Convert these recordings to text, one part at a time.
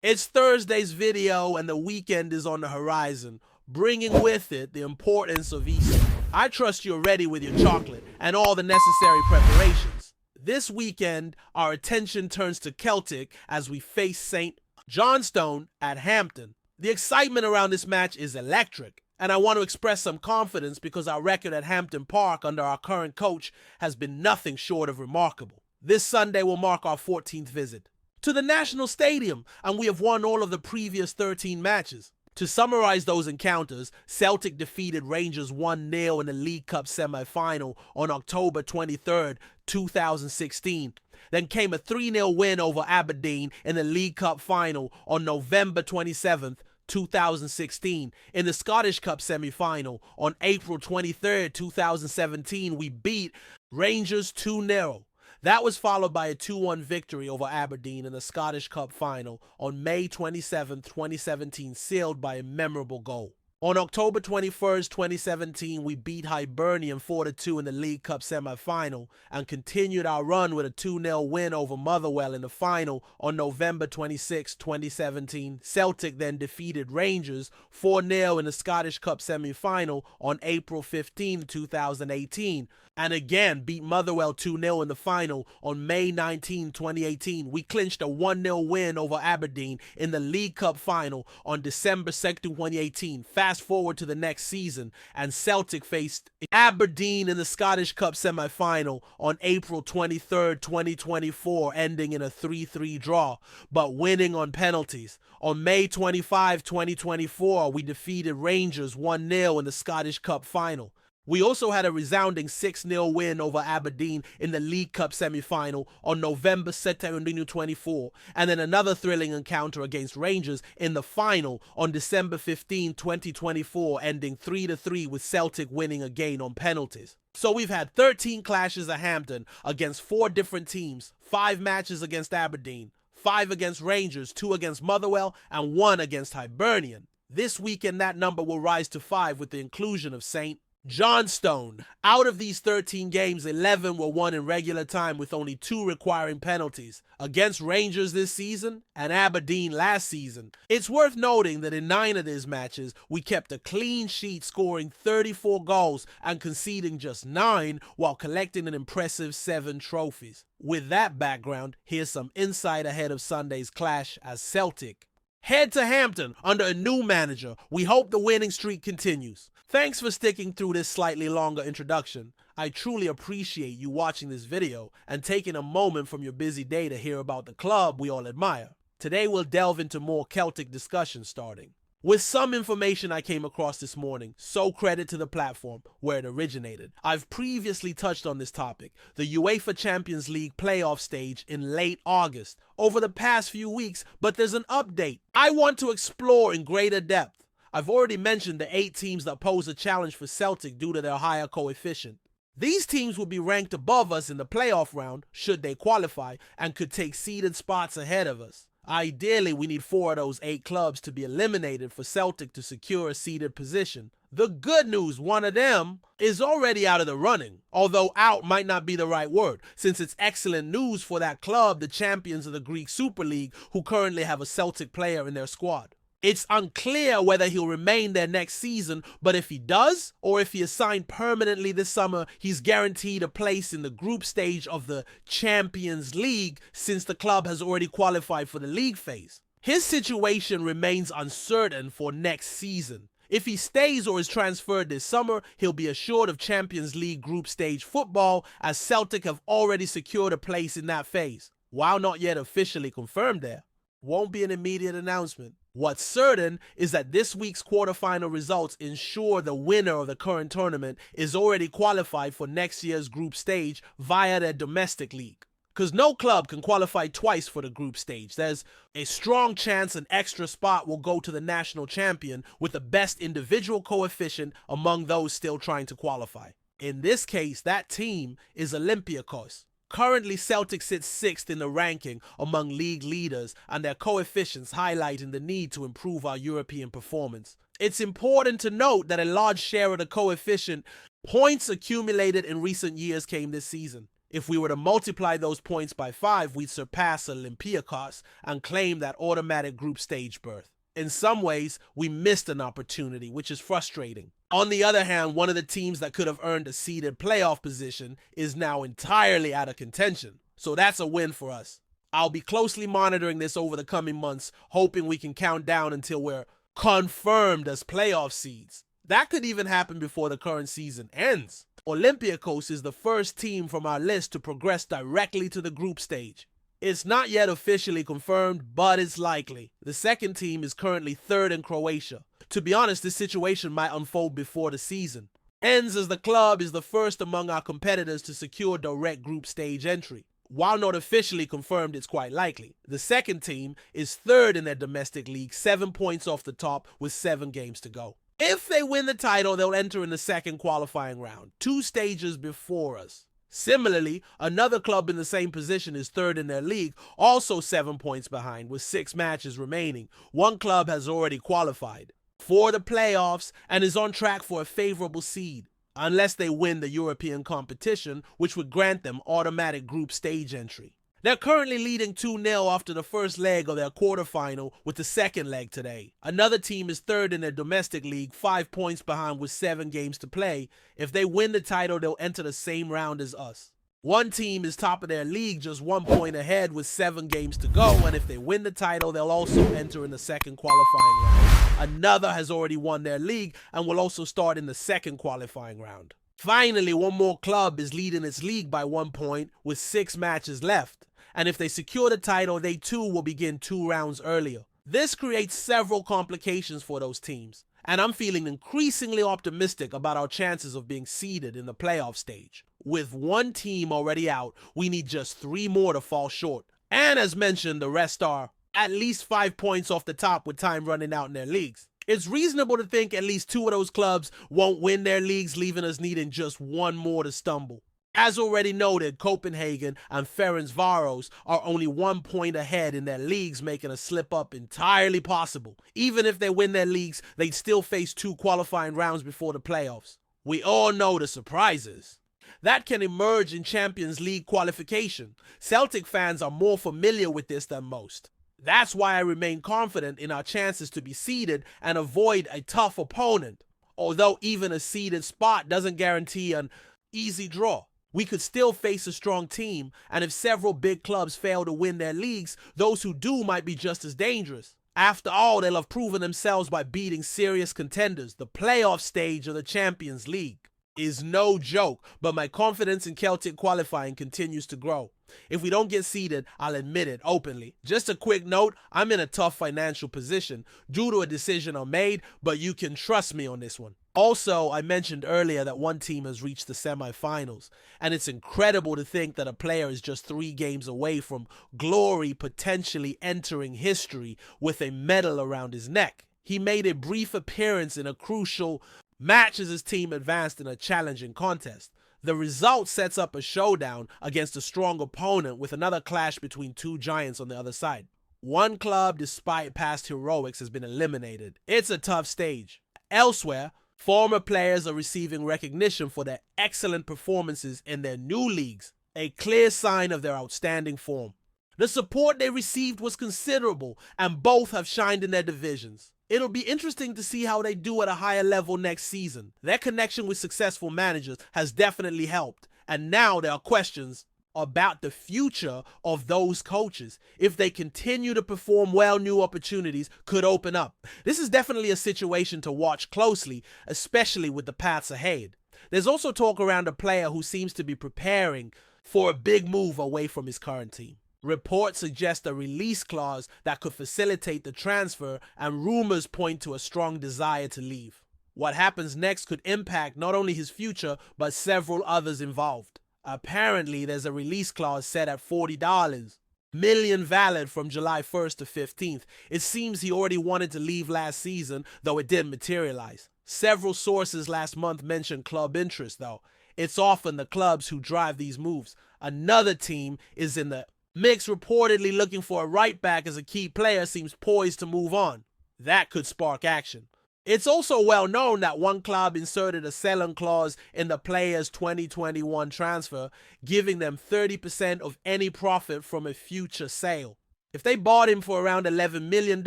It's Thursday's video and the weekend is on the horizon, bringing with it the importance of Easter. I trust you're ready with your chocolate and all the necessary preparations. This weekend, our attention turns to Celtic as we face St. Johnstone at Hampton. The excitement around this match is electric, and I want to express some confidence because our record at Hampton Park under our current coach has been nothing short of remarkable. This Sunday will mark our 14th visit to the National Stadium, and we have won all of the previous 13 matches. To summarize those encounters, Celtic defeated Rangers 1-0 in the League Cup semi-final on October 23, 2016. Then came a 3-0 win over Aberdeen in the League Cup final on November 27, 2016. In the Scottish Cup semi-final on April 23, 2017, we beat Rangers 2-0. That was followed by a 2-1 victory over Aberdeen in the Scottish Cup final on May 27, 2017, sealed by a memorable goal. On October 21, 2017, we beat Hibernian 4-2 in the League Cup semi-final and continued our run with a 2-0 win over Motherwell in the final on November 26, 2017. Celtic then defeated Rangers 4-0 in the Scottish Cup semi-final on April 15, 2018. And again beat Motherwell 2-0 in the final on May 19, 2018. We clinched a 1-0 win over Aberdeen in the League Cup final on December 2, 2018. Fast forward to the next season, and Celtic faced Aberdeen in the Scottish Cup semi-final on April 23, 2024, ending in a 3-3 draw, but winning on penalties. On May 25, 2024, we defeated Rangers 1-0 in the Scottish Cup final. We also had a resounding 6-0 win over Aberdeen in the League Cup semi-final on November 2, 2024, and then another thrilling encounter against Rangers in the final on December 15, 2024, ending 3-3 with Celtic winning again on penalties. So we've had 13 clashes at Hampton against 4 different teams, 5 matches against Aberdeen, 5 against Rangers, 2 against Motherwell, and 1 against Hibernian. This weekend that number will rise to 5 with the inclusion of St. Johnstone. Out of these 13 games, 11 were won in regular time with only 2 requiring penalties, against Rangers this season and Aberdeen last season. It's worth noting that in 9 of these matches, we kept a clean sheet, scoring 34 goals and conceding just 9 while collecting an impressive 7 trophies. With that background, here's some insight ahead of Sunday's clash as Celtic head to Hampton under a new manager. We hope the winning streak continues. Thanks for sticking through this slightly longer introduction. I truly appreciate you watching this video and taking a moment from your busy day to hear about the club we all admire. Today we'll delve into more Celtic discussion, starting with some information I came across this morning, so credit to the platform where it originated. I've previously touched on this topic, the UEFA Champions League playoff stage in late August, over the past few weeks, but there's an update I want to explore in greater depth. I've already mentioned the 8 teams that pose a challenge for Celtic due to their higher coefficient. These teams will be ranked above us in the playoff round, should they qualify, and could take seeded spots ahead of us. Ideally, we need 4 of those 8 clubs to be eliminated for Celtic to secure a seeded position. The good news, one of them is already out of the running, although out might not be the right word, since it's excellent news for that club, the champions of the Greek Super League, who currently have a Celtic player in their squad. It's unclear whether he'll remain there next season, but if he does, or if he is signed permanently this summer, he's guaranteed a place in the group stage of the Champions League since the club has already qualified for the league phase. His situation remains uncertain for next season. If he stays or is transferred this summer, he'll be assured of Champions League group stage football, as Celtic have already secured a place in that phase. While not yet officially confirmed there, won't be an immediate announcement. What's certain is that this week's quarterfinal results ensure the winner of the current tournament is already qualified for next year's group stage via their domestic league. Because no club can qualify twice for the group stage. There's a strong chance an extra spot will go to the national champion with the best individual coefficient among those still trying to qualify. In this case, that team is Olympiacos. Currently, Celtic sits 6th in the ranking among league leaders, and their coefficients highlighting the need to improve our European performance. It's important to note that a large share of the coefficient points accumulated in recent years came this season. If we were to multiply those points by 5, we'd surpass Olympiacos and claim that automatic group stage berth. In some ways, we missed an opportunity, which is frustrating. On the other hand, one of the teams that could have earned a seeded playoff position is now entirely out of contention. So that's a win for us. I'll be closely monitoring this over the coming months, hoping we can count down until we're confirmed as playoff seeds. That could even happen before the current season ends. Olympiacos is the first team from our list to progress directly to the group stage. It's not yet officially confirmed, but it's likely. The second team is currently third in Croatia. To be honest, this situation might unfold before the season. STUNS as the club is the first among our competitors to secure direct group stage entry. While not officially confirmed, it's quite likely. The second team is third in their domestic league, 7 points off the top with 7 games to go. If they win the title, they'll enter in the second qualifying round, 2 stages before us. Similarly, another club in the same position is third in their league, also 7 points behind with 6 matches remaining. One club has already qualified for the playoffs and is on track for a favorable seed, unless they win the European competition, which would grant them automatic group stage entry. They're currently leading 2-0 after the first leg of their quarterfinal with the second leg today. Another team is third in their domestic league, 5 points behind with 7 games to play. If they win the title, they'll enter the same round as us. One team is top of their league, just 1 point ahead with 7 games to go, and if they win the title, they'll also enter in the second qualifying round. Another has already won their league and will also start in the second qualifying round. Finally, one more club is leading its league by 1 point with 6 matches left. And if they secure the title, they too will begin 2 rounds earlier. This creates several complications for those teams, and I'm feeling increasingly optimistic about our chances of being seeded in the playoff stage. With one team already out, we need just 3 more to fall short. And as mentioned, the rest are at least 5 points off the top with time running out in their leagues. It's reasonable to think at least 2 of those clubs won't win their leagues, leaving us needing just 1 more to stumble. As already noted, Copenhagen and Ferencvaros are only 1 point ahead in their leagues, making a slip-up entirely possible. Even if they win their leagues, they'd still face 2 qualifying rounds before the playoffs. We all know the surprises that can emerge in Champions League qualification. Celtic fans are more familiar with this than most. That's why I remain confident in our chances to be seeded and avoid a tough opponent. Although even a seeded spot doesn't guarantee an easy draw. We could still face a strong team, and if several big clubs fail to win their leagues, those who do might be just as dangerous. After all, they'll have proven themselves by beating serious contenders. The playoff stage of the Champions League is no joke, but my confidence in Celtic qualifying continues to grow. If we don't get seeded, I'll admit it openly. Just a quick note, I'm in a tough financial position due to a decision I made, but you can trust me on this one. Also, I mentioned earlier that one team has reached the semifinals, and it's incredible to think that a player is just 3 games away from glory, potentially entering history with a medal around his neck. He made a brief appearance in a crucial match as his team advanced in a challenging contest. The result sets up a showdown against a strong opponent with another clash between 2 giants on the other side. One club, despite past heroics, has been eliminated. It's a tough stage. Elsewhere, former players are receiving recognition for their excellent performances in their new leagues, a clear sign of their outstanding form. The support they received was considerable, and both have shined in their divisions. It'll be interesting to see how they do at a higher level next season. Their connection with successful managers has definitely helped, and now there are questions about the future of those coaches. If they continue to perform well, new opportunities could open up. This is definitely a situation to watch closely, especially with the paths ahead. There's also talk around a player who seems to be preparing for a big move away from his current team. Reports suggest a release clause that could facilitate the transfer, and rumors point to a strong desire to leave. What happens next could impact not only his future, but several others involved. Apparently, there's a release clause set at $40 million valid from July 1st to 15th. It seems he already wanted to leave last season, though it didn't materialize. Several sources last month mentioned club interest, though. It's often the clubs who drive these moves. Another team is in the mix, reportedly looking for a right back as a key player seems poised to move on. That could spark action. It's also well known that one club inserted a sell-on clause in the player's 2021 transfer, giving them 30% of any profit from a future sale. If they bought him for around $11 million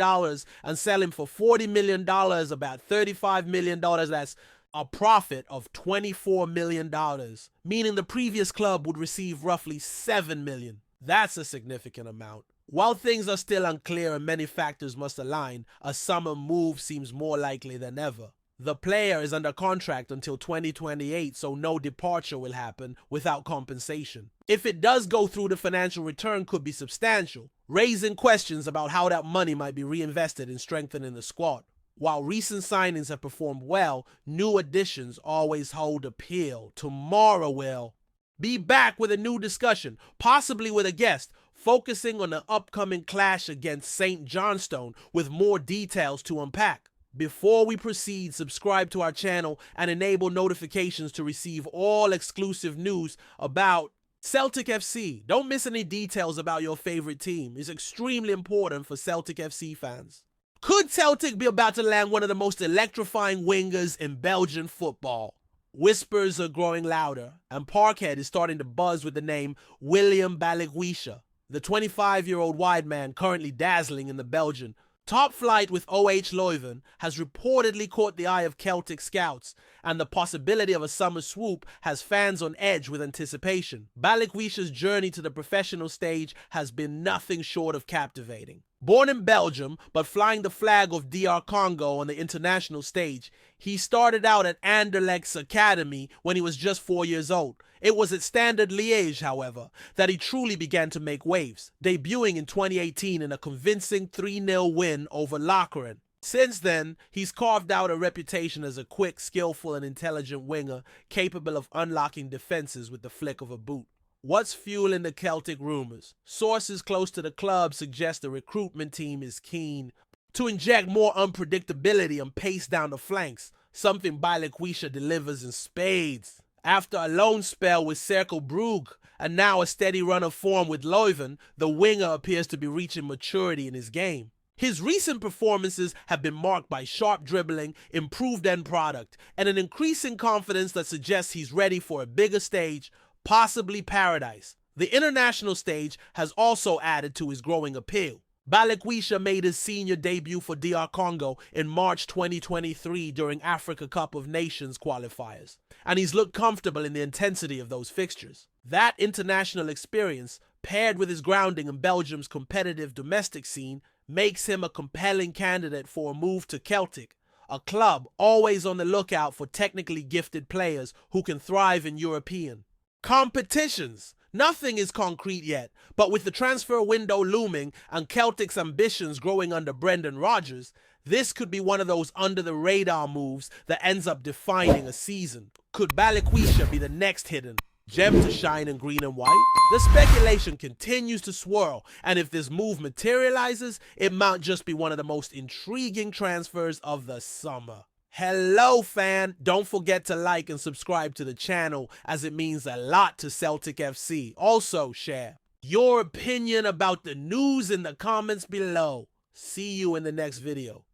and sell him for $40 million, about $35 million, that's a profit of $24 million, meaning the previous club would receive roughly $7 million. That's a significant amount. While things are still unclear and many factors must align, a summer move seems more likely than ever. The player is under contract until 2028, so no departure will happen without compensation. If it does go through, the financial return could be substantial, raising questions about how that money might be reinvested in strengthening the squad. While recent signings have performed well, new additions always hold appeal. Tomorrow we'll be back with a new discussion, possibly with a guest, focusing on the upcoming clash against St. Johnstone with more details to unpack. Before we proceed, subscribe to our channel and enable notifications to receive all exclusive news about Celtic FC. Don't miss any details about your favorite team. It's extremely important for Celtic FC fans. Could Celtic be about to land one of the most electrifying wingers in Belgian football? Whispers are growing louder, and Parkhead is starting to buzz with the name William BALIKWISHA, the 25-year-old wide man currently dazzling in the Belgian. Top flight with OH Leuven has reportedly caught the eye of Celtic scouts, and the possibility of a summer swoop has fans on edge with anticipation. BALIKWISHA's journey to the professional stage has been nothing short of captivating. Born in Belgium, but flying the flag of DR Congo on the international stage, he started out at Anderlecht's academy when he was just 4 years old. It was at Standard Liège, however, that he truly began to make waves, debuting in 2018 in a convincing 3-0 win over Lokeren. Since then, he's carved out a reputation as a quick, skillful, and intelligent winger capable of unlocking defenses with the flick of a boot. What's fueling the Celtic rumors? Sources close to the club suggest the recruitment team is keen to inject more unpredictability and pace down the flanks, something BALIKWISHA delivers in spades. After a loan spell with Cercle Brugge and now a steady run of form with Leuven, the winger appears to be reaching maturity in his game. His recent performances have been marked by sharp dribbling, improved end product, and an increasing confidence that suggests he's ready for a bigger stage, possibly paradise. The international stage has also added to his growing appeal. BALIKWISHA made his senior debut for DR Congo in March 2023 during Africa Cup of Nations qualifiers, and he's looked comfortable in the intensity of those fixtures. That international experience, paired with his grounding in Belgium's competitive domestic scene, makes him a compelling candidate for a move to Celtic, a club always on the lookout for technically gifted players who can thrive in European competitions. Nothing is concrete yet, but with the transfer window looming and Celtic's ambitions growing under Brendan Rodgers, this could be one of those under-the-radar moves that ends up defining a season. Could BALIKWISHA be the next hidden gem to shine in green and white? The speculation continues to swirl, and if this move materializes, it might just be one of the most intriguing transfers of the summer. Hello fan, don't forget to like and subscribe to the channel as it means a lot to Celtic FC. Also share your opinion about the news in the comments below. See you in the next video.